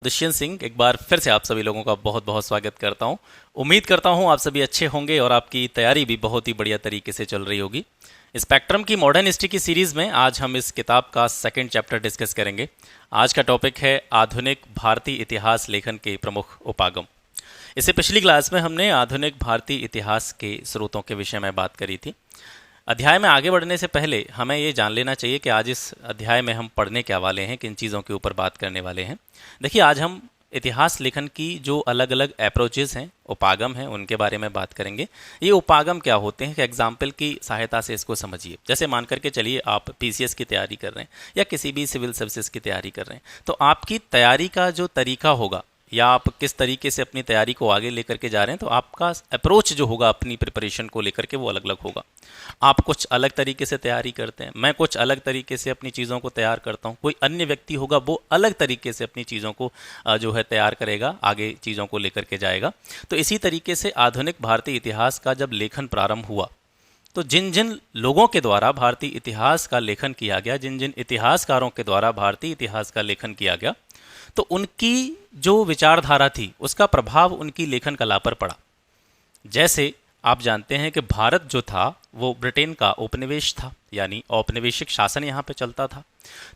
दुष्यंत सिंह एक बार फिर से आप सभी लोगों का बहुत बहुत स्वागत करता हूं। उम्मीद करता हूं आप सभी अच्छे होंगे और आपकी तैयारी भी बहुत ही बढ़िया तरीके से चल रही होगी। स्पेक्ट्रम की मॉडर्न हिस्ट्री की सीरीज़ में आज हम इस किताब का सेकंड चैप्टर डिस्कस करेंगे। आज का टॉपिक है आधुनिक भारतीय इतिहास लेखन के प्रमुख उपागम। इससे पिछली क्लास में हमने आधुनिक भारतीय इतिहास के स्रोतों के विषय में बात करी थी। अध्याय में आगे बढ़ने से पहले हमें ये जान लेना चाहिए कि आज इस अध्याय में हम पढ़ने क्या वाले हैं, किन चीज़ों के ऊपर बात करने वाले हैं। देखिए, आज हम इतिहास लेखन की जो अलग अलग अप्रोचेज़ हैं, उपागम हैं, उनके बारे में बात करेंगे। ये उपागम क्या होते हैं कि एग्जाम्पल की सहायता से इसको समझिए। जैसे मान करके चलिए आप पीसीएस की तैयारी कर रहे हैं या किसी भी सिविल सर्विसेज की तैयारी कर रहे हैं, तो आपकी तैयारी का जो तरीका होगा या आप किस तरीके से अपनी तैयारी को आगे लेकर के जा रहे हैं, तो आपका अप्रोच जो होगा अपनी प्रिपरेशन को लेकर के वो अलग अलग होगा। आप कुछ अलग तरीके से तैयारी करते हैं, मैं कुछ अलग तरीके से अपनी चीज़ों को तैयार करता हूँ, कोई अन्य व्यक्ति होगा वो अलग तरीके से अपनी चीज़ों को जो है तैयार करेगा, आगे चीज़ों को लेकर के जाएगा। तो इसी तरीके से आधुनिक भारतीय इतिहास का जब लेखन प्रारंभ हुआ, तो जिन जिन लोगों के द्वारा भारतीय इतिहास का लेखन किया गया, जिन जिन इतिहासकारों के द्वारा भारतीय इतिहास का लेखन किया गया, तो उनकी जो विचारधारा थी उसका प्रभाव उनकी लेखन कला पर पड़ा। जैसे आप जानते हैं कि भारत जो था वो ब्रिटेन का उपनिवेश था, यानी औपनिवेशिक शासन यहाँ पे चलता था।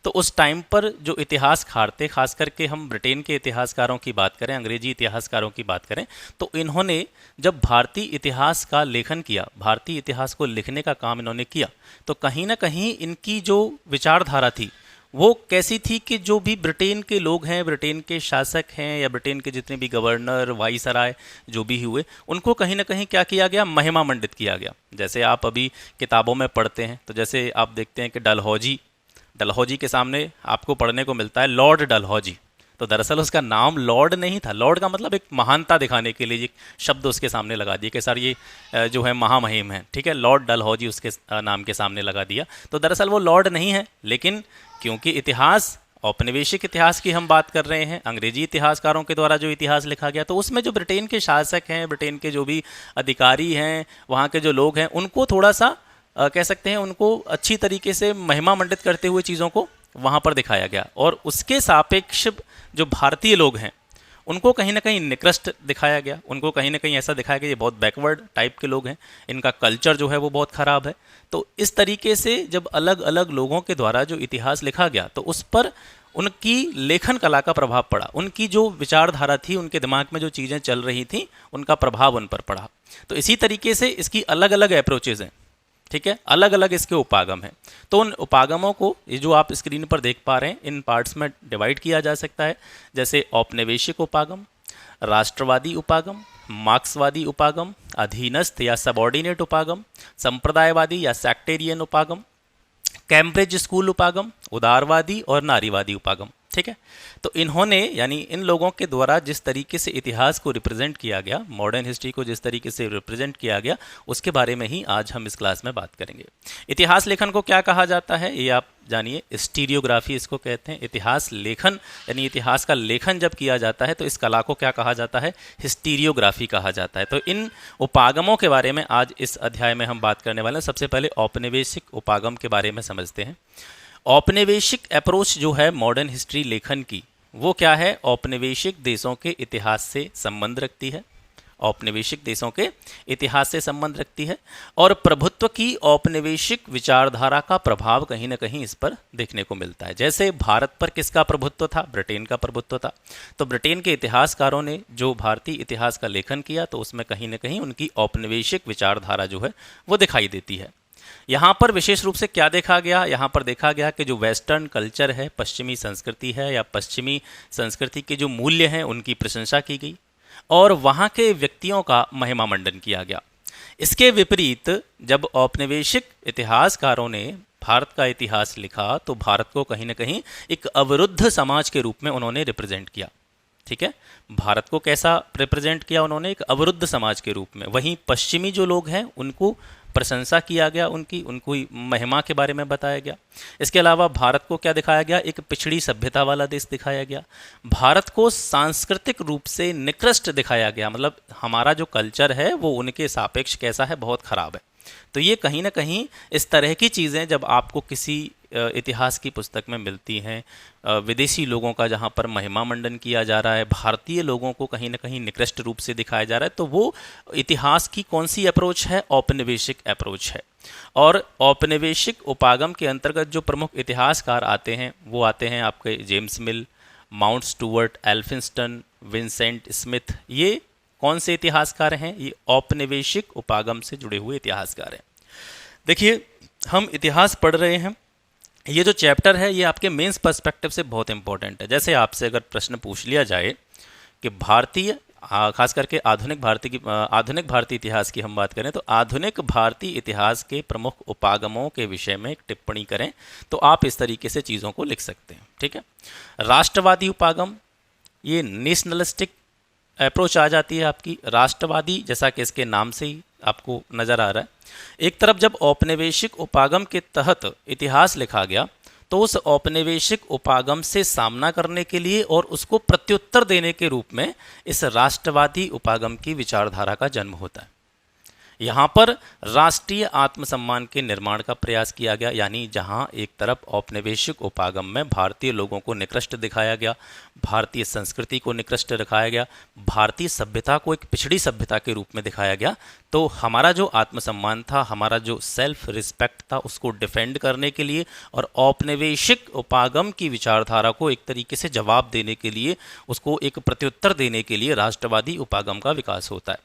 तो उस टाइम पर जो इतिहासकार थे, खास करके हम ब्रिटेन के इतिहासकारों की बात करें, अंग्रेजी इतिहासकारों की बात करें, तो इन्होंने जब भारतीय इतिहास का लेखन किया, भारतीय इतिहास को लिखने का काम इन्होंने किया, तो कहीं ना कहीं इनकी जो विचारधारा थी वो कैसी थी कि जो भी ब्रिटेन के लोग हैं, ब्रिटेन के शासक हैं या ब्रिटेन के जितने भी गवर्नर, वाइसराय जो भी हुए, उनको कहीं ना कहीं क्या किया गया, महिमा मंडित किया गया। जैसे आप अभी किताबों में पढ़ते हैं, तो जैसे आप देखते हैं कि डलहौजी, डलहौजी के सामने आपको पढ़ने को मिलता है लॉर्ड डलहौजी। तो दरअसल उसका नाम लॉर्ड नहीं था। लॉर्ड का मतलब एक महानता दिखाने के लिए एक शब्द उसके सामने लगा दिया कि सर ये जो है महामहिम है, ठीक है, लॉर्ड डलहौजी उसके नाम के सामने लगा दिया। तो दरअसल वो लॉर्ड नहीं है, लेकिन क्योंकि इतिहास औपनिवेशिक इतिहास की हम बात कर रहे हैं, अंग्रेजी इतिहासकारों के द्वारा जो इतिहास लिखा गया, तो उसमें जो ब्रिटेन के शासक हैं, ब्रिटेन के जो भी अधिकारी हैं, वहाँ के जो लोग हैं, उनको थोड़ा सा कह सकते हैं, उनको अच्छी तरीके से महिमा मंडित करते हुए चीज़ों को वहाँ पर दिखाया गया। और उसके सापेक्ष जो भारतीय लोग हैं उनको कहीं ना कहीं निकृष्ट दिखाया गया, उनको कहीं ना कहीं ऐसा दिखाया गया ये बहुत बैकवर्ड टाइप के लोग हैं, इनका कल्चर जो है वो बहुत ख़राब है। तो इस तरीके से जब अलग अलग लोगों के द्वारा जो इतिहास लिखा गया, तो उस पर उनकी लेखन कला का प्रभाव पड़ा, उनकी जो विचारधारा थी, उनके दिमाग में जो चीज़ें चल रही थी, उनका प्रभाव उन पर पड़ा। तो इसी तरीके से इसकी अलग अलग अप्रोचेज़ हैं, ठीक है, अलग अलग इसके उपागम हैं। तो उन उपागमों को, ये जो आप स्क्रीन पर देख पा रहे हैं, इन पार्ट्स में डिवाइड किया जा सकता है। जैसे औपनिवेशिक उपागम, राष्ट्रवादी उपागम, मार्क्सवादी उपागम, अधीनस्थ या सबॉर्डिनेट उपागम, संप्रदायवादी या सेक्टेरियन उपागम, कैम्ब्रिज स्कूल उपागम, उदारवादी और नारीवादी उपागम। ठीक है, तो इन्होंने, यानी इन लोगों के द्वारा जिस तरीके से इतिहास को रिप्रेजेंट किया गया, मॉडर्न हिस्ट्री को जिस तरीके से रिप्रेजेंट किया गया, उसके बारे में ही आज हम इस क्लास में बात करेंगे। इतिहास लेखन को क्या कहा जाता है ये आप जानिए, स्टीरियोग्राफी इसको कहते हैं। इतिहास लेखन यानी इतिहास का लेखन जब किया जाता है तो इस कला को क्या कहा जाता है, हिस्टीरियोग्राफी कहा जाता है। तो इन उपागमों के बारे में आज इस अध्याय में हम बात करने वाले हैं। सबसे पहले औपनिवेशिक उपागम के बारे में समझते हैं। औपनिवेशिक अप्रोच जो है मॉडर्न हिस्ट्री लेखन की, वो क्या है, औपनिवेशिक देशों के इतिहास से संबंध रखती है, औपनिवेशिक देशों के इतिहास से संबंध रखती है, और प्रभुत्व की औपनिवेशिक विचारधारा का प्रभाव कहीं ना कहीं इस पर देखने को मिलता है। जैसे भारत पर किसका प्रभुत्व था, ब्रिटेन का प्रभुत्व था। तो ब्रिटेन के इतिहासकारों ने जो भारतीय इतिहास का लेखन किया, तो उसमें कहीं ना कहीं उनकी औपनिवेशिक विचारधारा जो है वो दिखाई देती है। यहाँ पर विशेष रूप से क्या देखा गया, यहाँ पर देखा गया कि जो वेस्टर्न कल्चर है, पश्चिमी संस्कृति है, या पश्चिमी संस्कृति के जो मूल्य हैं उनकी प्रशंसा की गई और वहाँ के व्यक्तियों का महिमा मंडन किया गया। इसके विपरीत जब औपनिवेशिक इतिहासकारों ने भारत का इतिहास लिखा, तो भारत को कहीं ना कहीं एक अवरुद्ध समाज के रूप में उन्होंने रिप्रेजेंट किया। ठीक है, भारत को कैसा रिप्रेजेंट किया उन्होंने, एक अवरुद्ध समाज के रूप में। वहीं पश्चिमी जो लोग हैं उनको प्रशंसा किया गया, उनको महिमा के बारे में बताया गया। इसके अलावा भारत को क्या दिखाया गया, एक पिछड़ी सभ्यता वाला देश दिखाया गया। भारत को सांस्कृतिक रूप से निकृष्ट दिखाया गया, मतलब हमारा जो कल्चर है वो उनके सापेक्ष कैसा है, बहुत खराब है। तो ये कहीं ना कहीं इस तरह की चीज़ें जब आपको किसी इतिहास की पुस्तक में मिलती हैं, विदेशी लोगों का जहाँ पर महिमा मंडन किया जा रहा है, भारतीय लोगों को कहीं ना कहीं निकृष्ट रूप से दिखाया जा रहा है, तो वो इतिहास की कौन सी अप्रोच है? औपनिवेशिक अप्रोच है। और औपनिवेशिक उपागम के अंतर्गत जो प्रमुख इतिहासकार आते हैं वो आते हैं आपके James Mill, Mount Stuart, Elphinstone, Vincent Smith. ये कौन से इतिहासकार हैं? ये औपनिवेशिक उपागम से जुड़े हुए इतिहासकार हैं। देखिए, हम इतिहास पढ़ रहे हैं, ये जो चैप्टर है ये आपके मेंस पर्सपेक्टिव से बहुत इंपॉर्टेंट है। जैसे आपसे अगर प्रश्न पूछ लिया जाए कि भारतीय, खास करके आधुनिक भारतीय इतिहास की हम बात करें, तो आधुनिक भारतीय इतिहास के प्रमुख उपागमों के विषय में एक टिप्पणी करें, तो आप इस तरीके से चीज़ों को लिख सकते हैं। ठीक है, राष्ट्रवादी उपागम, ये नेशनलिस्टिक अप्रोच आ जाती है आपकी, राष्ट्रवादी, जैसा कि इसके नाम से ही आपको नज़र आ रहा है। एक तरफ जब औपनिवेशिक उपागम के तहत इतिहास लिखा गया, तो उस औपनिवेशिक उपागम से सामना करने के लिए और उसको प्रत्युत्तर देने के रूप में इस राष्ट्रवादी उपागम की विचारधारा का जन्म होता है। यहाँ पर राष्ट्रीय आत्मसम्मान के निर्माण का प्रयास किया गया, यानी जहाँ एक तरफ औपनिवेशिक उपागम में भारतीय लोगों को निकृष्ट दिखाया गया, भारतीय संस्कृति को निकृष्ट दिखाया गया, भारतीय सभ्यता को एक पिछड़ी सभ्यता के रूप में दिखाया गया, तो हमारा जो आत्मसम्मान था, हमारा जो सेल्फ रिस्पेक्ट था, उसको डिफेंड करने के लिए और औपनिवेशिक उपागम की विचारधारा को एक तरीके से जवाब देने के लिए, उसको एक प्रत्युत्तर देने के लिए राष्ट्रवादी उपागम का विकास होता है।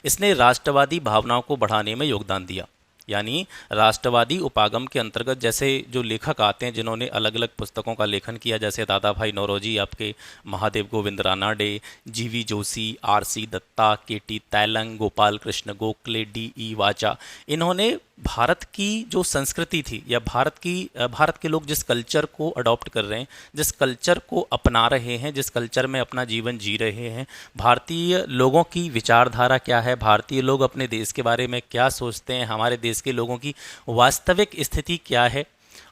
इसने राष्ट्रवादी भावनाओं को बढ़ाने में योगदान दिया। यानी राष्ट्रवादी उपागम के अंतर्गत जैसे जो लेखक आते हैं जिन्होंने अलग अलग पुस्तकों का लेखन किया, जैसे दादा भाई नौरोजी, आपके महादेव गोविंद रानाडे, जीवी Joshi, RC. Dutta, K.T.. Tailang, Gopal Krishna Gokhale, DE. वाचा, इन्होंने भारत की जो संस्कृति थी या भारत के लोग जिस कल्चर को अडॉप्ट कर रहे हैं, जिस कल्चर को अपना रहे हैं, जिस कल्चर में अपना जीवन जी रहे हैं, भारतीय लोगों की विचारधारा क्या है, भारतीय लोग अपने देश के बारे में क्या सोचते हैं, हमारे देश के लोगों की वास्तविक स्थिति क्या है,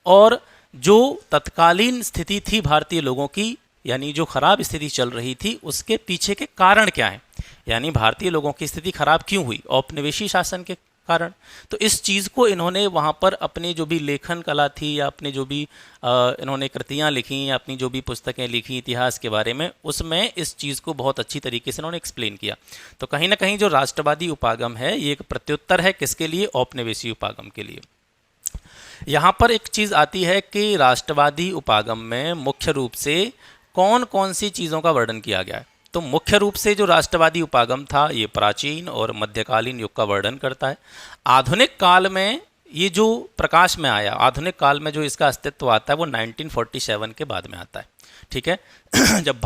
और जो तत्कालीन स्थिति थी भारतीय लोगों की, यानी जो खराब स्थिति चल रही थी, उसके पीछे के कारण क्या हैं, यानी भारतीय लोगों की स्थिति खराब क्यों हुई? औपनिवेशी शासन के कारण। तो इस चीज़ को इन्होंने वहाँ पर अपनी जो भी लेखन कला थी या अपने जो भी इन्होंने कृतियाँ लिखी या अपनी जो भी पुस्तकें लिखी इतिहास के बारे में, उसमें इस चीज़ को बहुत अच्छी तरीके से इन्होंने एक्सप्लेन किया। तो कहीं ना कहीं जो राष्ट्रवादी उपागम है ये एक प्रत्युत्तर है किसके लिए? औपनिवेशी उपागम के लिए। यहाँ पर एक चीज़ आती है कि राष्ट्रवादी उपागम में मुख्य रूप से कौन कौन सी चीज़ों का वर्णन किया गया है। तो मुख्य रूप से जो राष्ट्रवादी उपागम था ये प्राचीन और मध्यकालीन युग का वर्णन करता है। आधुनिक काल में ये जो प्रकाश में आया, आधुनिक काल में जो इसका अस्तित्व आता है वो 1947 के बाद में आता है। ठीक है जब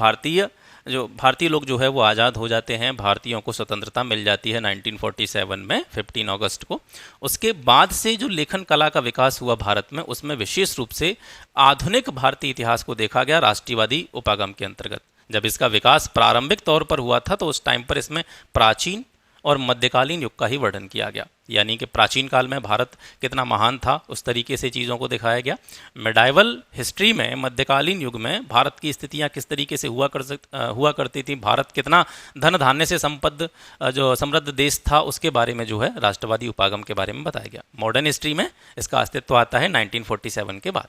भारतीय लोग जो है वो आज़ाद हो जाते हैं, भारतीयों को स्वतंत्रता मिल जाती है 1947 में 15 अगस्त को। उसके बाद से जो लेखन कला का विकास हुआ भारत में, उसमें विशेष रूप से आधुनिक भारतीय इतिहास को देखा गया राष्ट्रवादी उपागम के अंतर्गत। जब इसका विकास प्रारंभिक तौर पर हुआ था तो उस टाइम पर इसमें प्राचीन और मध्यकालीन युग का ही वर्णन किया गया, यानी कि प्राचीन काल में भारत कितना महान था उस तरीके से चीज़ों को दिखाया गया। मिडाइवल हिस्ट्री में, मध्यकालीन युग में भारत की स्थितियां किस तरीके से हुआ करती थी, भारत कितना धन धान्य से जो समृद्ध देश था, उसके बारे में जो है राष्ट्रवादी उपागम के बारे में बताया गया। मॉडर्न हिस्ट्री में इसका अस्तित्व आता है 1947 के बाद।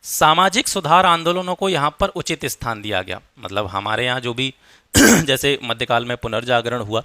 सामाजिक सुधार आंदोलनों को यहाँ पर उचित स्थान दिया गया। मतलब हमारे यहाँ जो भी जैसे मध्यकाल में पुनर्जागरण हुआ,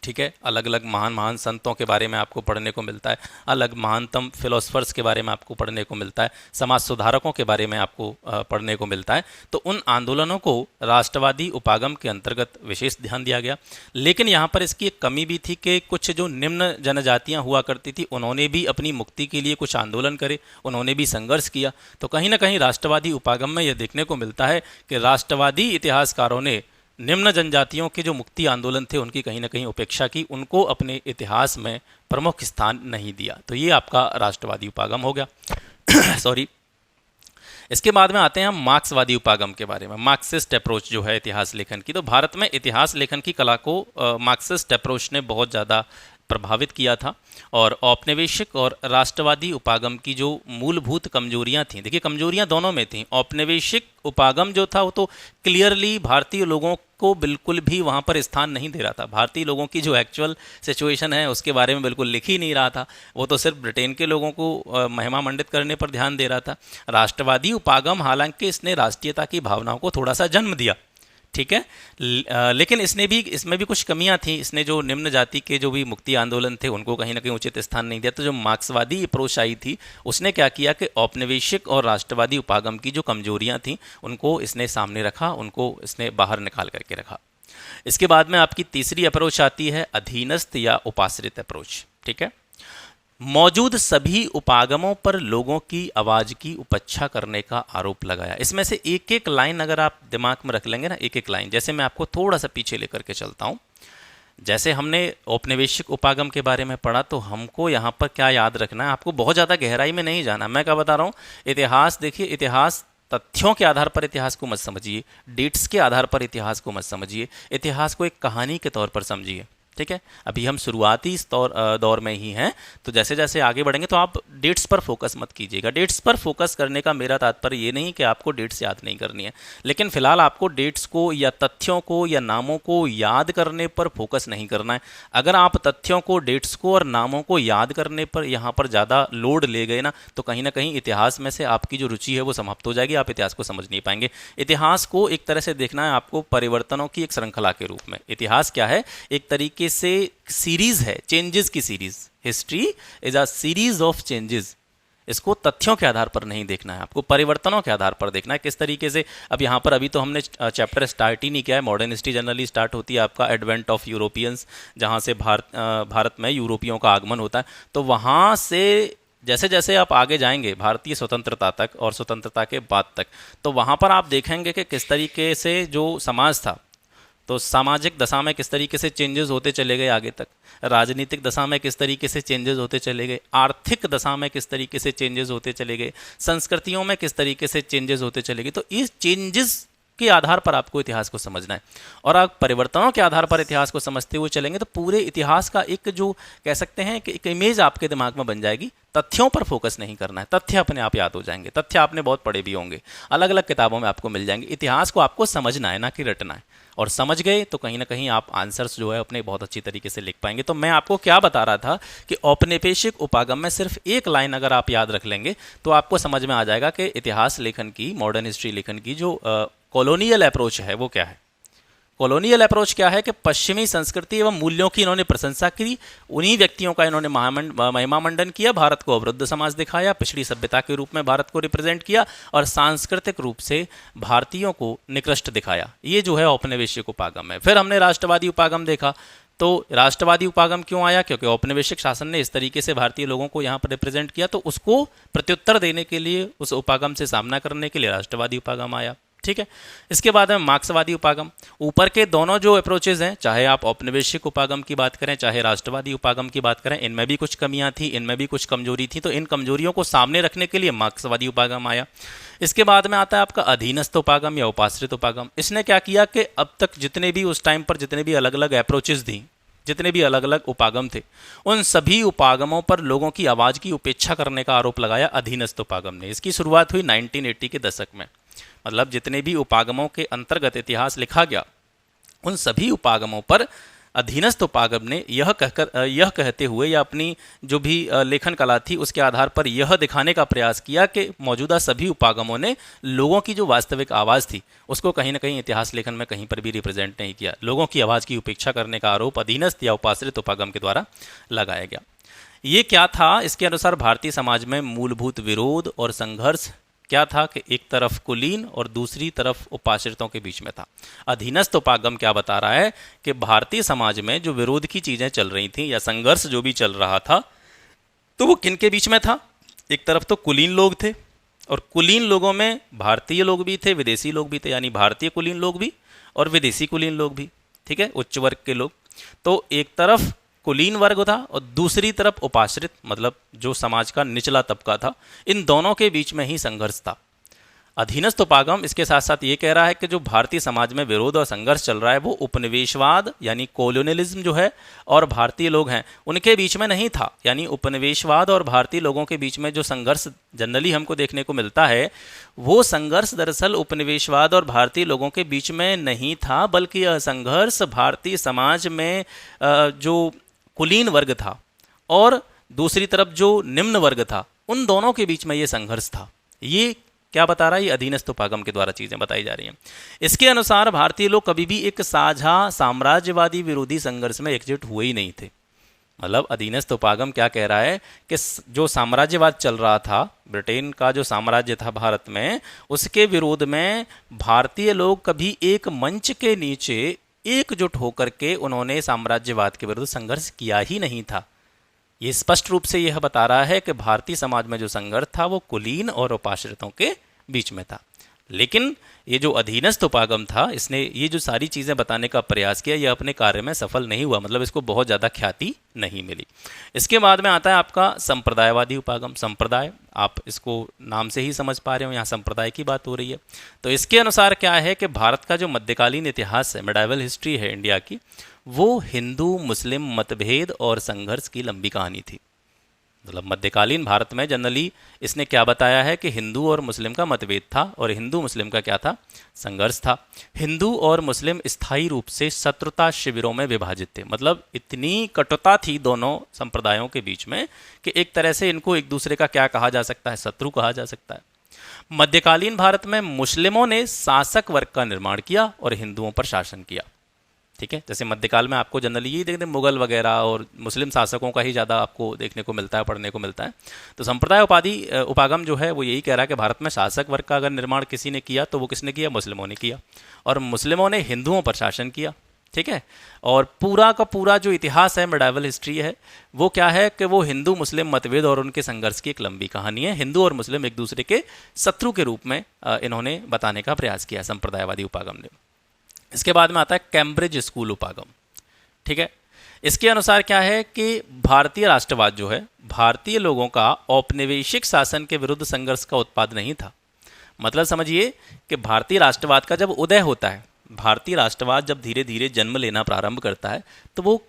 ठीक है, अलग अलग महान संतों के बारे में आपको पढ़ने को मिलता है, अलग महानतम फिलोसफर्स के बारे में आपको पढ़ने को मिलता है, समाज सुधारकों के बारे में आपको पढ़ने को मिलता है। तो उन आंदोलनों को राष्ट्रवादी उपागम के अंतर्गत विशेष ध्यान दिया गया। लेकिन यहाँ पर इसकी एक कमी भी थी कि कुछ जो निम्न जनजातियाँ हुआ करती थी, उन्होंने भी अपनी मुक्ति के लिए कुछ आंदोलन करे, उन्होंने भी संघर्ष किया। तो कहीं ना कहीं राष्ट्रवादी उपागम में यह देखने को मिलता है कि राष्ट्रवादी इतिहासकारों ने निम्न जनजातियों के जो मुक्ति आंदोलन थे उनकी कहीं ना कहीं उपेक्षा की, उनको अपने इतिहास में प्रमुख स्थान नहीं दिया। तो ये आपका राष्ट्रवादी उपागम हो गया सॉरी। इसके बाद में आते हैं हम मार्क्सवादी उपागम के बारे में, मार्क्सिस्ट अप्रोच जो है इतिहास लेखन की। तो भारत में इतिहास लेखन की कला को मार्क्सिस्ट अप्रोच ने बहुत ज़्यादा प्रभावित किया था। और औपनिवेशिक और राष्ट्रवादी उपागम की जो मूलभूत कमजोरियां थीं, देखिए कमजोरियां दोनों में थीं। औपनिवेशिक उपागम जो था वो तो क्लियरली भारतीय लोगों को बिल्कुल भी वहाँ पर स्थान नहीं दे रहा था। भारतीय लोगों की जो एक्चुअल सिचुएशन है उसके बारे में बिल्कुल लिख ही नहीं रहा था। वो तो सिर्फ ब्रिटेन के लोगों को महिमा मंडित करने पर ध्यान दे रहा था। राष्ट्रवादी उपागम हालांकि इसने राष्ट्रीयता की भावनाओं को थोड़ा सा जन्म दिया, ठीक है, लेकिन इसमें भी कुछ कमियां थी। इसने जो निम्न जाति के जो भी मुक्ति आंदोलन थे उनको कहीं ना कहीं उचित स्थान नहीं दिया। तो जो मार्क्सवादी अप्रोच आई थी उसने क्या किया कि औपनिवेशिक और राष्ट्रवादी उपागम की जो कमजोरियां थी उनको इसने सामने रखा, उनको इसने बाहर निकाल करके रखा। इसके बाद में आपकी तीसरी अप्रोच आती है अधीनस्थ या उपाश्रित अप्रोच, ठीक है। मौजूद सभी उपागमों पर लोगों की आवाज़ की उपेक्षा करने का आरोप लगाया। इसमें से एक एक लाइन अगर आप दिमाग में रख लेंगे ना, एक एक लाइन, जैसे मैं आपको थोड़ा सा पीछे लेकर के चलता हूँ। जैसे हमने औपनिवेशिक उपागम के बारे में पढ़ा तो हमको यहाँ पर क्या याद रखना है, आपको बहुत ज़्यादा गहराई में नहीं जाना। मैं क्या बता रहा हूँ, इतिहास देखिए, इतिहास तथ्यों के आधार पर इतिहास को मत समझिए, डेट्स के आधार पर इतिहास को मत समझिए, इतिहास को एक कहानी के तौर पर समझिए, ठीक है। अभी हम शुरुआती इस दौर में ही हैं, तो जैसे जैसे आगे बढ़ेंगे तो आप डेट्स पर फोकस मत कीजिएगा। डेट्स पर फोकस करने का मेरा तात्पर्य ये नहीं कि आपको डेट्स याद नहीं करनी है, लेकिन फिलहाल आपको डेट्स को या तथ्यों को या नामों को याद करने पर फोकस नहीं करना है। अगर आप तथ्यों को, डेट्स को और नामों को याद करने पर यहाँ पर ज़्यादा लोड ले गए ना तो कहीं इतिहास में से आपकी जो रुचि है वो समाप्त हो जाएगी, आप इतिहास को समझ नहीं पाएंगे। इतिहास को एक तरह से देखना है आपको परिवर्तनों की एक श्रृंखला के रूप में। इतिहास क्या है, एक तरीके से सीरीज है, चेंजेस की series. History is a series of changes. इसको तथ्यों के आधार पर नहीं देखना है, आपको परिवर्तनों के आधार पर देखना है किस तरीके से। अब यहाँ पर अभी तो हमने चैप्टर स्टार्ट ही नहीं किया है। मॉडर्न हिस्ट्री जनरली स्टार्ट होती है आपका एडवेंट ऑफ यूरोपियंस, जहाँ से भारत में यूरोपियों का आगमन होता है। तो वहाँ से जैसे जैसे आप आगे जाएंगे भारतीय स्वतंत्रता तक और स्वतंत्रता के बाद तक, तो वहाँ पर आप देखेंगे कि किस तरीके से जो समाज था, तो सामाजिक दशा में किस तरीके से चेंजेस होते चले गए आगे तक, राजनीतिक दशा में किस तरीके से चेंजेस होते चले गए, आर्थिक दशा में किस तरीके से चेंजेस होते चले गए, संस्कृतियों में किस तरीके से चेंजेस होते चले गए। तो इस चेंजेस के आधार पर आपको इतिहास को समझना है, और आप परिवर्तनों के आधार पर इतिहास को समझते हुए चलेंगे तो पूरे इतिहास का एक जो कह सकते हैं कि एक इमेज आपके दिमाग में बन जाएगी। तथ्यों पर फोकस नहीं करना है, तथ्य अपने आप याद हो जाएंगे। तथ्य आपने बहुत पढ़े भी होंगे, अलग अलग किताबों में आपको मिल जाएंगे। इतिहास को आपको समझना है, ना कि रटना है, और समझ गए तो कहीं ना कहीं आप आंसर्स जो है अपने बहुत अच्छी तरीके से लिख पाएंगे। तो मैं आपको क्या बता रहा था कि औपनिवेशिक उपागम में सिर्फ एक लाइन अगर आप याद रख लेंगे तो आपको समझ में आ जाएगा कि इतिहास लेखन की, मॉडर्न हिस्ट्री लेखन की जो कॉलोनियल अप्रोच है वो क्या है। कॉलोनियल अप्रोच क्या है कि पश्चिमी संस्कृति एवं मूल्यों की इन्होंने प्रशंसा की, उन्हीं व्यक्तियों का इन्होंने महिमा मंडन किया, भारत को अवरुद्ध समाज दिखाया, पिछड़ी सभ्यता के रूप में भारत को रिप्रेजेंट किया और सांस्कृतिक रूप से भारतीयों को निकृष्ट दिखाया। ये जो है औपनिवेशिक उपागम है। फिर हमने राष्ट्रवादी उपागम देखा। तो राष्ट्रवादी उपागम क्यों आया? क्योंकि औपनिवेशिक शासन ने इस तरीके से भारतीय लोगों को यहाँ पर रिप्रेजेंट किया, तो उसको प्रत्युत्तर देने के लिए, उस उपागम से सामना करने के लिए राष्ट्रवादी उपागम आया, ठीक है। इसके बाद में मार्क्सवादी उपागम। ऊपर के दोनों जो अप्रोचेज हैं, चाहे आप औपनिवेशिक उपागम की बात करें चाहे राष्ट्रवादी उपागम की बात करें, इनमें भी कुछ कमियां थी, इनमें भी कुछ कमजोरी थी। तो इन कमजोरियों को सामने रखने के लिए मार्क्सवादी उपागम आया। इसके बाद में आता है आपका अधीनस्थ उपागम या उपाश्रित उपागम। इसने क्या किया कि अब तक जितने भी उस टाइम पर जितने भी अलग अलग अप्रोचेज थी, जितने भी अलग अलग उपागम थे, उन सभी उपागमों पर लोगों की आवाज़ की उपेक्षा करने का आरोप लगाया अधीनस्थ उपागम ने। इसकी शुरुआत हुई 1980 के दशक में। मतलब जितने भी उपागमों के अंतर्गत इतिहास लिखा गया, उन सभी उपागमों पर अधीनस्थ उपागम ने यह कहते हुए या अपनी जो भी लेखन कला थी उसके आधार पर यह दिखाने का प्रयास किया कि मौजूदा सभी उपागमों ने लोगों की जो वास्तविक आवाज़ थी उसको कहीं ना कहीं इतिहास लेखन में कहीं पर भी रिप्रेजेंट नहीं किया। लोगों की आवाज़ की उपेक्षा करने का आरोप अधीनस्थ या उपाश्रित उपागम के द्वारा लगाया गया। ये क्या था? इसके अनुसार भारतीय समाज में मूलभूत विरोध और संघर्ष क्या था कि एक तरफ कुलीन और दूसरी तरफ उपाश्रितों के बीच में था। अधीनस्थ उपागम क्या बता रहा है कि भारतीय समाज में जो विरोध की चीज़ें चल रही थी या संघर्ष जो भी चल रहा था, तो वो किन के बीच में था? एक तरफ तो कुलीन लोग थे, और कुलीन लोगों में भारतीय लोग भी थे, विदेशी लोग भी थे, यानी भारतीय कुलीन लोग भी और विदेशी कुलीन लोग भी, ठीक है, उच्च वर्ग के लोग। तो एक तरफ कुलीन वर्ग था और दूसरी तरफ उपाश्रित, मतलब जो समाज का निचला तबका था। इन दोनों के बीच में ही संघर्ष था। अधीनस्थ उपागम इसके साथ साथ ये कह रहा है कि जो भारतीय समाज में विरोध और संघर्ष चल रहा है वो उपनिवेशवाद यानी कोलोनियलिज्म जो है और भारतीय लोग हैं उनके बीच में नहीं था। यानी उपनिवेशवाद और भारतीय लोगों के बीच में जो संघर्ष जनरली हमको देखने को मिलता है वो संघर्ष दरअसल उपनिवेशवाद और भारतीय लोगों के बीच में नहीं था, बल्कि यह संघर्ष भारतीय समाज में जो कुलीन वर्ग था और दूसरी तरफ जो निम्न वर्ग था उन दोनों के बीच में ये संघर्ष था। ये क्या बता रहा है? ये अधीनस्थ उपागम के द्वारा चीजें बताई जा रही हैं। इसके अनुसार भारतीय लोग कभी भी एक साझा साम्राज्यवादी विरोधी संघर्ष में एकजुट हुए ही नहीं थे। मतलब अधीनस्थ उपागम क्या कह रहा है कि जो साम्राज्यवाद चल रहा था, ब्रिटेन का जो साम्राज्य था भारत में, उसके विरोध में भारतीय लोग कभी एक मंच के नीचे एकजुट होकर के उन्होंने साम्राज्यवाद के विरुद्ध संघर्ष किया ही नहीं था। ये स्पष्ट रूप से यह बता रहा है कि भारतीय समाज में जो संघर्ष था वो कुलीन और उपाश्रितों के बीच में था। लेकिन ये जो अधीनस्थ उपागम था इसने ये जो सारी चीज़ें बताने का प्रयास किया, यह अपने कार्य में सफल नहीं हुआ, मतलब इसको बहुत ज़्यादा ख्याति नहीं मिली। इसके बाद में आता है आपका संप्रदायवादी उपागम। संप्रदाय आप इसको नाम से ही समझ पा रहे हो, यहाँ संप्रदाय की बात हो रही है। तो इसके अनुसार क्या है कि भारत का जो मध्यकालीन इतिहास है, मिडाइवल हिस्ट्री है इंडिया की, वो हिंदू मुस्लिम मतभेद और संघर्ष की लंबी कहानी थी। मतलब मध्यकालीन भारत में जनरली इसने क्या बताया है कि हिंदू और मुस्लिम का मतभेद था और हिंदू मुस्लिम का क्या था? संघर्ष था। हिंदू और मुस्लिम स्थायी रूप से शत्रुता शिविरों में विभाजित थे। मतलब इतनी कटुता थी दोनों संप्रदायों के बीच में कि एक तरह से इनको एक दूसरे का क्या कहा जा सकता है? शत्रु कहा जा सकता है। मध्यकालीन भारत में मुस्लिमों ने शासक वर्ग का निर्माण किया और हिंदुओं पर शासन किया। ठीक है, जैसे मध्यकाल में आपको जनरली यही देखते हैं, मुगल वगैरह और मुस्लिम शासकों का ही ज़्यादा आपको देखने को मिलता है, पढ़ने को मिलता है। तो संप्रदाय उपागम जो है वो यही कह रहा है कि भारत में शासक वर्ग का अगर निर्माण किसी ने किया तो वो किसने किया? मुस्लिमों ने किया, और मुस्लिमों ने हिंदुओं पर शासन किया। ठीक है, और पूरा का पूरा जो इतिहास है, मिडाइवल हिस्ट्री है, वो क्या है कि वो हिंदू मुस्लिम मतभेद और उनके संघर्ष की एक लंबी कहानी है। हिंदू और मुस्लिम एक दूसरे के शत्रु के रूप में इन्होंने बताने का प्रयास किया संप्रदायवादी उपागम ने। इसके बाद में आता है कैम्ब्रिज स्कूल उपागम। ठीक है, इसके अनुसार क्या है कि भारतीय राष्ट्रवाद जो है भारतीय लोगों का औपनिवेशिक शासन के विरुद्ध संघर्ष का उत्पाद नहीं था। मतलब समझिए कि भारतीय राष्ट्रवाद का जब उदय होता है, भारतीय राष्ट्रवाद जब धीरे धीरे जन्म लेना प्रारंभ करता है, तो वो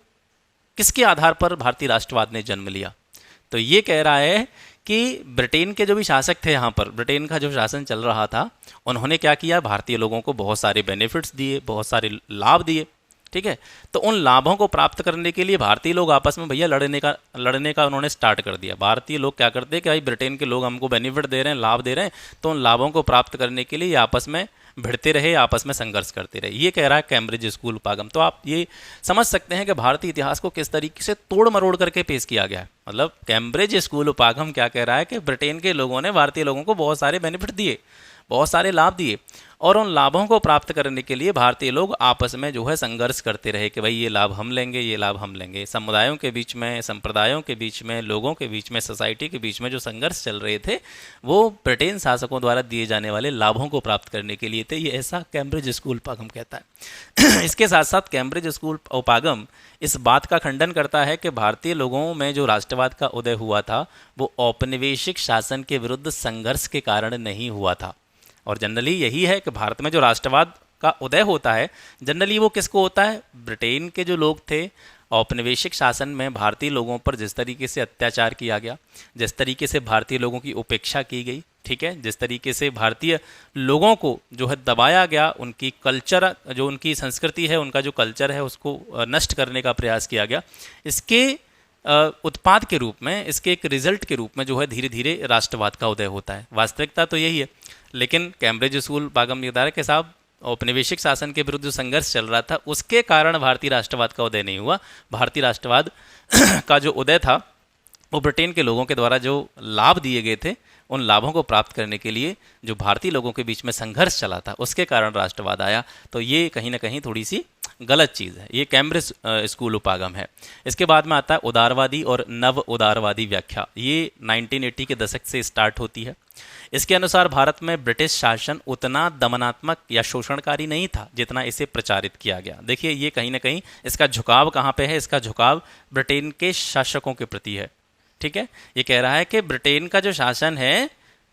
किसके आधार पर भारतीय राष्ट्रवाद ने जन्म लिया? तो ये कह रहा है कि ब्रिटेन के जो भी शासक थे, यहाँ पर ब्रिटेन का जो शासन चल रहा था, उन्होंने क्या किया? भारतीय लोगों को बहुत सारे बेनिफिट्स दिए, बहुत सारे लाभ दिए। ठीक है, तो उन लाभों को प्राप्त करने के लिए भारतीय लोग आपस में भैया लड़ने का उन्होंने स्टार्ट कर दिया। भारतीय लोग क्या करते हैं कि भाई ब्रिटेन के लोग हमको बेनिफिट दे रहे हैं, लाभ दे रहे हैं, तो उन लाभों को प्राप्त करने के लिए ये आपस में भिड़ते रहे, आपस में संघर्ष करते रहे। ये कह रहा है कैम्ब्रिज स्कूल उपागम। तो आप ये समझ सकते हैं कि भारतीय इतिहास को किस तरीके से तोड़ मरोड़ करके पेश किया गया है। मतलब कैम्ब्रिज स्कूल उपागम क्या कह रहा है कि ब्रिटेन के लोगों ने भारतीय लोगों को बहुत सारे बेनिफिट दिए, बहुत सारे लाभ दिए, और उन लाभों को प्राप्त करने के लिए भारतीय लोग आपस में जो है संघर्ष करते रहे कि भाई ये लाभ हम लेंगे, ये लाभ हम लेंगे। समुदायों के बीच में, संप्रदायों के बीच में, लोगों के बीच में, सोसाइटी के बीच में जो संघर्ष चल रहे थे वो ब्रिटेन शासकों द्वारा दिए जाने वाले लाभों को प्राप्त करने के लिए थे। ये ऐसा कैम्ब्रिज स्कूल उपागम कहता है। इसके साथ साथ कैम्ब्रिज स्कूल उपागम इस बात का खंडन करता है कि भारतीय लोगों में जो राष्ट्रवाद का उदय हुआ था वो औपनिवेशिक शासन के विरुद्ध संघर्ष के कारण नहीं हुआ था। और जनरली यही है कि भारत में जो राष्ट्रवाद का उदय होता है जनरली वो किसको होता है? ब्रिटेन के जो लोग थे, औपनिवेशिक शासन में भारतीय लोगों पर जिस तरीके से अत्याचार किया गया, जिस तरीके से भारतीय लोगों की उपेक्षा की गई, ठीक है, जिस तरीके से भारतीय लोगों को जो है दबाया गया, उनकी कल्चर, जो उनकी संस्कृति है, उनका जो कल्चर है उसको नष्ट करने का प्रयास किया गया, इसके उत्पाद के रूप में, इसके एक रिजल्ट के रूप में जो है धीरे धीरे राष्ट्रवाद का उदय होता है। वास्तविकता तो यही है। लेकिन कैम्ब्रिज स्कूल उपागम निर्धार के साहब औपनिवेशिक शासन के विरुद्ध जो संघर्ष चल रहा था उसके कारण भारतीय राष्ट्रवाद का उदय नहीं हुआ। भारतीय राष्ट्रवाद का जो उदय था वो ब्रिटेन के लोगों के द्वारा जो लाभ दिए गए थे, उन लाभों को प्राप्त करने के लिए जो भारतीय लोगों के बीच में संघर्ष चला था उसके कारण राष्ट्रवाद आया। तो ये कहीं ना कहीं थोड़ी सी गलत चीज़ है। ये कैम्ब्रिज स्कूल उपागम है। इसके बाद में आता है उदारवादी और नव उदारवादी व्याख्या। ये 1980 के दशक से स्टार्ट होती है। इसके अनुसार भारत में ब्रिटिश शासन उतना दमनात्मक या शोषणकारी नहीं था जितना इसे प्रचारित किया गया। देखिए ये कहीं ना कहीं इसका झुकाव कहाँ पे है? इसका झुकाव ब्रिटेन के शासकों के प्रति है। ठीक है, ये कह रहा है कि ब्रिटेन का जो शासन है,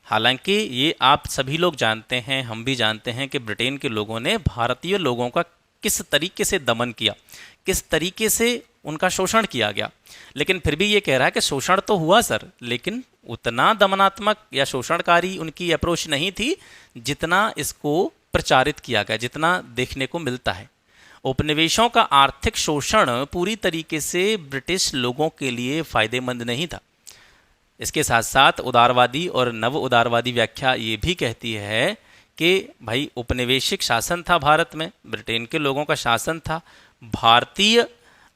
हालांकि ये आप सभी लोग जानते हैं, हम भी जानते हैं कि ब्रिटेन के लोगों ने भारतीय लोगों का किस तरीके से दमन किया, किस तरीके से उनका शोषण किया गया। लेकिन फिर भी ये कह रहा है कि शोषण तो हुआ सर, लेकिन उतना दमनात्मक या शोषणकारी उनकी अप्रोच नहीं थी जितना इसको प्रचारित किया गया, जितना देखने को मिलता है। उपनिवेशों का आर्थिक शोषण पूरी तरीके से ब्रिटिश लोगों के लिए फायदेमंद नहीं था। इसके साथ साथ उदारवादी और नव उदारवादी व्याख्या ये भी कहती है कि भाई उपनिवेशिक शासन था भारत में, ब्रिटेन के लोगों का शासन था। भारतीय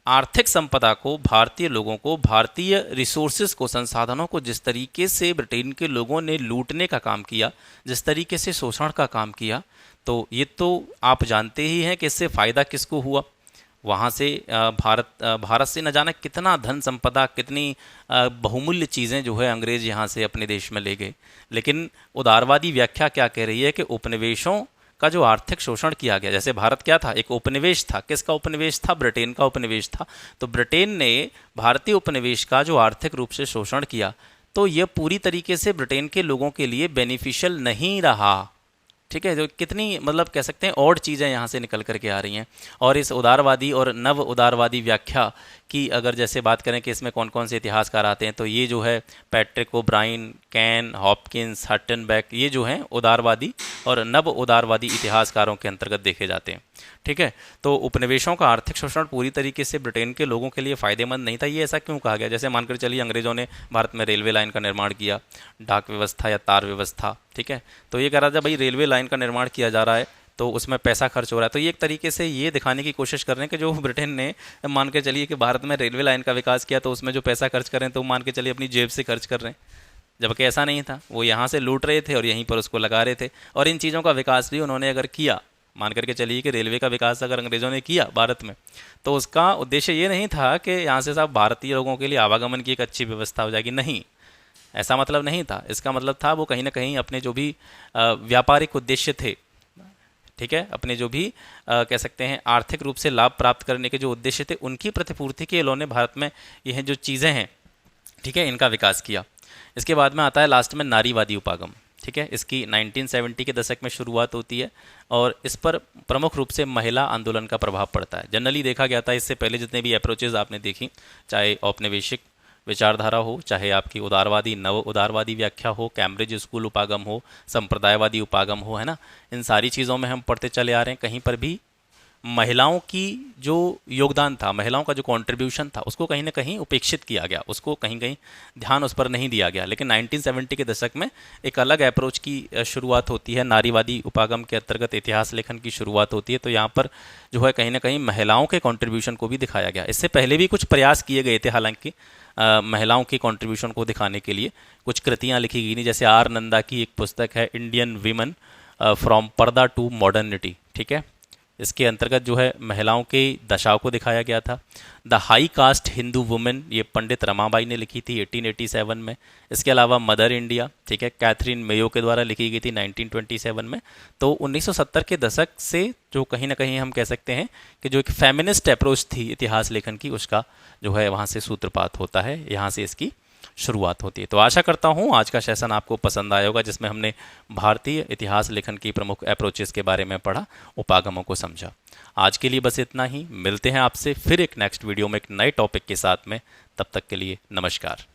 आर्थिक संपदा को, भारतीय लोगों को, भारतीय रिसोर्सेज को, संसाधनों को जिस तरीके से ब्रिटेन के लोगों ने लूटने का काम किया, जिस तरीके से शोषण का काम किया, तो ये तो आप जानते ही हैं कि इससे फ़ायदा किसको हुआ। वहाँ से भारत से न जाने कितना धन संपदा, कितनी बहुमूल्य चीज़ें जो है अंग्रेज़ यहाँ से अपने देश में ले गए। लेकिन उदारवादी व्याख्या क्या कह रही है कि उपनिवेशों का जो आर्थिक शोषण किया गया, जैसे भारत क्या था, एक उपनिवेश था। किसका उपनिवेश था? ब्रिटेन का उपनिवेश था। तो ब्रिटेन ने भारतीय उपनिवेश का जो आर्थिक रूप से शोषण किया, तो यह पूरी तरीके से ब्रिटेन के लोगों के लिए बेनिफिशियल नहीं रहा। ठीक है, जो कितनी मतलब कह सकते हैं और चीज़ें यहाँ से निकल करके आ रही हैं। और इस उदारवादी और नव उदारवादी व्याख्या की अगर जैसे बात करें कि इसमें कौन कौन से इतिहासकार आते हैं, तो ये जो है पैट्रिक ओब्राइन, कैन, हॉपकिंस, हटनबैक, ये जो हैं उदारवादी और नव उदारवादी इतिहासकारों के अंतर्गत देखे जाते हैं। ठीक है, तो उपनिवेशों का आर्थिक शोषण पूरी तरीके से ब्रिटेन के लोगों के लिए फ़ायदेमंद नहीं था। ये ऐसा क्यों कहा गया? जैसे मानकर चलिए अंग्रेज़ों ने भारत में रेलवे लाइन का निर्माण किया, डाक व्यवस्था या तार व्यवस्था। ठीक है, तो ये कह रहा था भाई रेलवे लाइन का निर्माण किया जा रहा है तो उसमें पैसा खर्च हो रहा है। तो ये एक तरीके से ये दिखाने की कोशिश कर रहे हैं कि जो ब्रिटेन ने मान के चलिए कि भारत में रेलवे लाइन का विकास किया, तो उसमें जो पैसा खर्च कर रहे हैं तो मान के चलिए अपनी जेब से खर्च कर रहे हैं, जबकि ऐसा नहीं था। वो यहाँ से लूट रहे थे और यहीं पर उसको लगा रहे थे। और इन चीज़ों का विकास भी उन्होंने अगर किया, मान करके चलिए कि रेलवे का विकास अगर अंग्रेज़ों ने किया भारत में, तो उसका उद्देश्य ये नहीं था कि यहाँ से साहब भारतीय लोगों के लिए आवागमन की एक अच्छी व्यवस्था हो जाएगी। नहीं, ऐसा मतलब नहीं था। इसका मतलब था वो कहीं ना कहीं अपने जो भी व्यापारिक उद्देश्य थे, ठीक है, अपने जो भी कह सकते हैं आर्थिक रूप से लाभ प्राप्त करने के जो उद्देश्य थे, उनकी प्रतिपूर्ति के इन्होंने भारत में यह जो चीज़ें हैं, ठीक है, इनका विकास किया। इसके बाद में आता है लास्ट में नारीवादी उपागम। ठीक है, इसकी 1970 के दशक में शुरुआत होती है और इस पर प्रमुख रूप से महिला आंदोलन का प्रभाव पड़ता है। जनरली देखा गया था इससे पहले जितने भी अप्रोचेज़ आपने देखी, चाहे औपनिवेशिक विचारधारा हो, चाहे आपकी उदारवादी नव उदारवादी व्याख्या हो, कैम्ब्रिज स्कूल उपागम हो, संप्रदायवादी उपागम हो, है ना, इन सारी चीज़ों में हम पढ़ते चले आ रहे हैं। कहीं पर भी महिलाओं की जो योगदान था, महिलाओं का जो कंट्रीब्यूशन था, उसको कहीं ना कहीं उपेक्षित किया गया, उसको कहीं कहीं ध्यान उस पर नहीं दिया गया। लेकिन 1970 के दशक में एक अलग अप्रोच की शुरुआत होती है, नारीवादी उपागम के अंतर्गत इतिहास लेखन की शुरुआत होती है। तो यहाँ पर जो है कहीं ना कहीं महिलाओं के कंट्रीब्यूशन को भी दिखाया गया। इससे पहले भी कुछ प्रयास किए गए थे, हालांकि महिलाओं की कंट्रीब्यूशन को दिखाने के लिए कुछ कृतियाँ लिखी गई थी। जैसे आर नंदा की एक पुस्तक है इंडियन वीमेन फ्रॉम पर्दा टू मॉडर्निटी। ठीक है, इसके अंतर्गत जो है महिलाओं के दशाओं को दिखाया गया था। The high cast Hindu women, ये पंडित रमाबाई ने लिखी थी 1887 में। इसके अलावा मदर इंडिया, ठीक है, कैथरीन मेयो के द्वारा लिखी गई थी 1927 में। तो 1970 के दशक से जो कहीं ना कहीं हम कह सकते हैं कि जो एक फेमिनिस्ट अप्रोच थी इतिहास लेखन की, उसका जो है वहाँ से सूत्रपात होता है, यहाँ से इसकी शुरुआत होती है। तो आशा करता हूँ आज का सेशन आपको पसंद आया होगा, जिसमें हमने भारतीय इतिहास लेखन की प्रमुख अप्रोचेस के बारे में पढ़ा, उपागमों को समझा। आज के लिए बस इतना ही। मिलते हैं आपसे फिर एक नेक्स्ट वीडियो में एक नए टॉपिक के साथ में। तब तक के लिए नमस्कार।